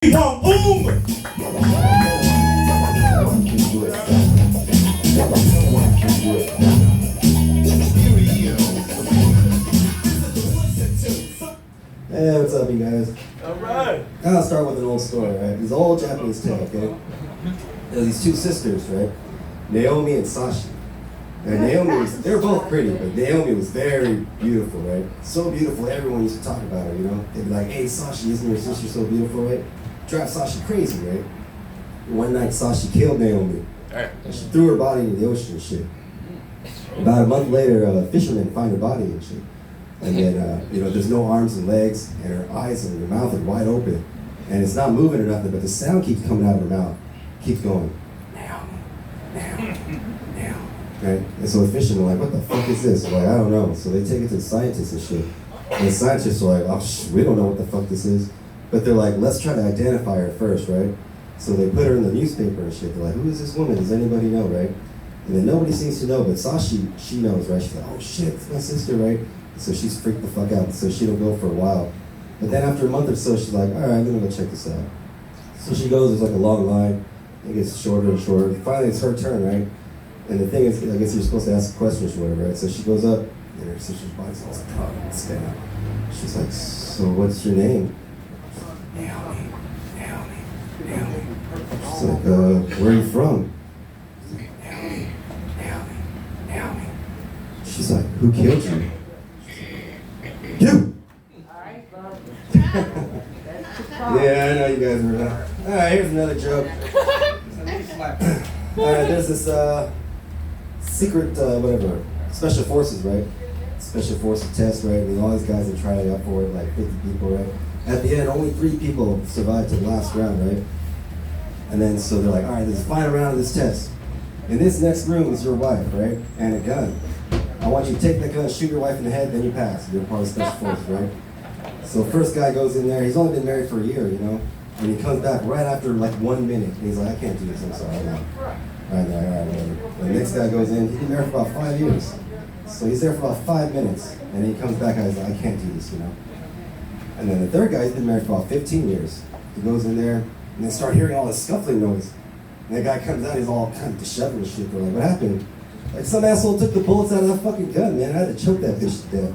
Hey, what's up, you guys? Alright. I'll start with an old story, right? It's an old Japanese tale, okay? There's these two sisters, right? Naomi and Sashi. And Naomi they were both pretty, but Naomi was very beautiful, right? So beautiful, everyone used to talk about her, you know? They'd be like, hey, Sashi, isn't your sister so beautiful, right? Drive Sashi crazy, right? One night, Sashi killed Naomi. And she threw her body into the ocean and shit. About a month later, fishermen find her body and shit. And then, there's no arms and legs, and her eyes and her mouth are wide open. And it's not moving or nothing, but the sound keeps coming out of her mouth. Keeps going, now, right? And so the fishermen are like, what the fuck is this? They're like, I don't know. So they take it to the scientists and shit. And the scientists are like, oh, we don't know what the fuck this is. But they're like, let's try to identify her first, right? So they put her in the newspaper and shit. They're like, who is this woman? Does anybody know, right? And then nobody seems to know, but Sashi, she knows, right? She's like, oh shit, it's my sister, right? So she's freaked the fuck out, so she don't go for a while. But then after a month or so, she's like, all right, I'm gonna go check this out. So she goes, there's like a long line, it gets shorter and shorter. Finally, it's her turn, right? And the thing is, I guess you're supposed to ask questions or whatever, right? So she goes up, and her sister's body's all like, down. She's like, so what's your name? Naomi. She's like, where are you from? She's like, Naomi. She's like, who killed you? You! Yeah, I know you guys were not. Alright, here's another joke. Alright, there's this secret, special forces, right? Special forces test, right? And all these guys are trying out for it, like 50 people, right? At the end, only 3 people survived to the last round, right? And then, so they're like, alright, there's a final round of this test. In this next room is your wife, right? And a gun. I want you to take that gun, shoot your wife in the head, then you pass. You're part of special forces, right? So first guy goes in there, he's only been married for a year, you know? And he comes back right after like 1 minute. And he's like, I can't do this, I'm sorry, I'm out. All right, whatever. The next guy goes in, he's been married for about 5 years. So he's there for about 5 minutes. And he comes back and he's like, I can't do this, you know? And then the third guy, he's been married for about 15 years. He goes in there, and they start hearing all this scuffling noise. And that guy comes out, he's all kind of disheveled and shit. They're like, what happened? Like, some asshole took the bullets out of that fucking gun, man. I had to choke that bitch to death.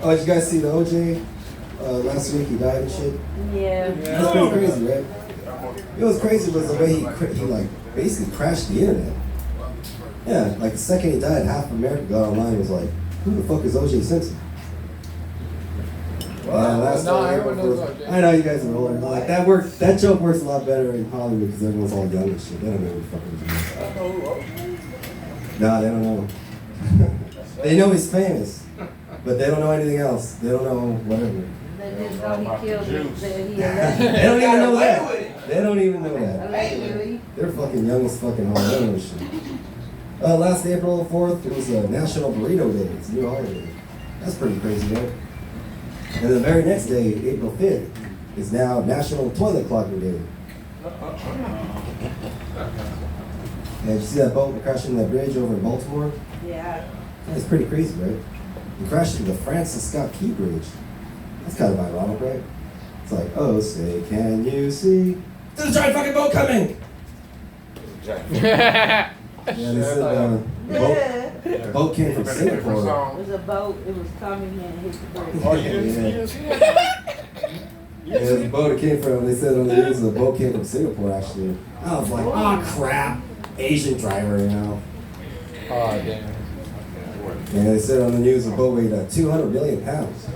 Oh, did you guys see the OJ last week? He died and shit? Yeah. That's pretty crazy, right? It was crazy was the way he like, basically crashed the internet. Yeah, like the second he died, half of America got online and was like, who the fuck is OJ Simpson? Last night, I know you guys are older. Like that joke works a lot better in Hollywood because everyone's all young and shit. They don't know who the fuck it is. No, they don't know. They know he's famous, but they don't know anything else. They don't know whatever. They just know he killed him. They don't even know that. They don't even know that. Allegedly. They're fucking young as fucking hell. They don't know shit. Last April 4th, it was National Burrito Day. It's a new holiday. That's pretty crazy, right? And the very next day, April 5th, is now National Toilet Clogging Day. And did you see that boat crashing that bridge over in Baltimore? Yeah. It's pretty crazy, right? It crashed into the Francis Scott Key Bridge. That's kind of ironic, right? It's like, oh, say, can you see? There's a giant fucking boat coming! Yeah, they said the boat came from Singapore. It was a boat. It was coming in and hit the bridge. Oh, you didn't see that? Yeah, it was a boat it came from. They said on the news the boat came from Singapore, actually. I was like, oh crap, Asian driver, you know. Oh, damn. Yeah, they said on the news the boat weighed 200 million pounds.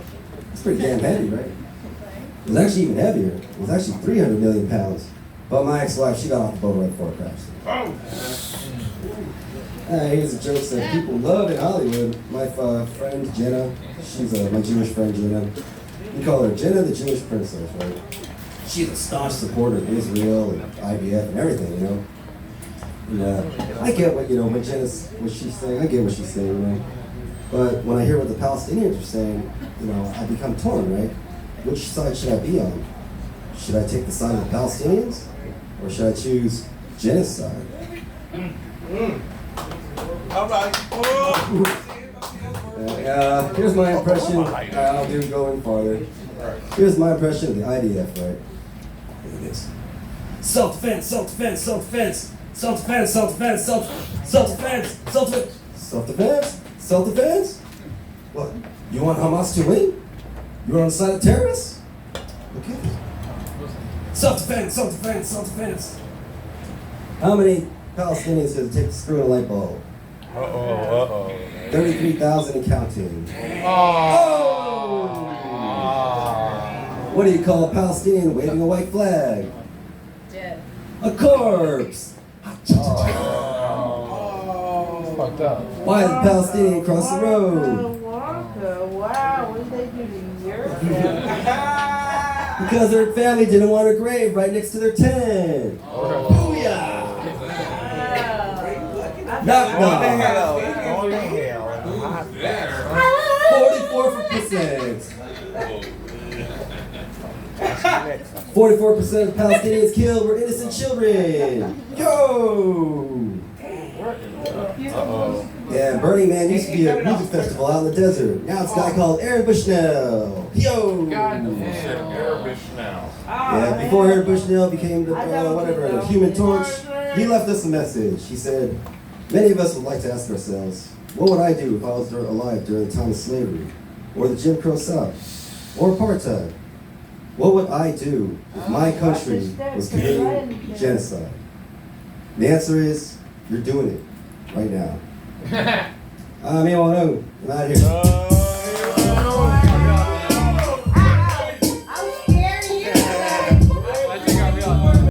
It's pretty damn heavy, right? It was actually even heavier. It was actually 300 million pounds. But my ex-wife, she got off the boat right before it crashed. Here's a joke that people love in Hollywood. My friend Jenna, she's my Jewish friend Jenna. We call her Jenna the Jewish Princess, right? She's a staunch supporter of Israel and IDF and everything, you know. And, I get what, when Jenna's, what she's saying, I get what she's saying, right? But when I hear what the Palestinians are saying, I become torn, right? Which side should I be on? Should I take the side of the Palestinians? Or should I choose Jenna's side? All right. Here's my impression. I'll do going farther. Here's my impression of the IDF, right? Look at this. Self-defense, self-defense, self-defense, self-defense, self-defense, self-defense, self-defense, self-defense, self-defense. What? You want Hamas to win? You want on the side of terrorists? Okay. Self-defense, self-defense, self-defense. How many Palestinians does it take to screw in a light bulb? 33,000 and counting. What do you call a Palestinian waving a white flag? Dead. A corpse. Fucked up. Why did the Palestinian cross the road? Walker, wow, what did they do to your family? Because their family didn't want a grave right next to their tent. Booyah! Knock knock. 44%. 44% of Palestinians killed were innocent children. Yo! Yeah, Burning Man used to be a music festival out in the desert. Now it's a guy called Aaron Bushnell. Yo! Yeah, before Aaron Bushnell became the the Human Torch, he left us a message. He said, many of us would like to ask ourselves, what would I do if I was alive during the time of slavery, or the Jim Crow South, or apartheid? What would I do if my country was committing genocide? The answer is, you're doing it right now. I'm out here.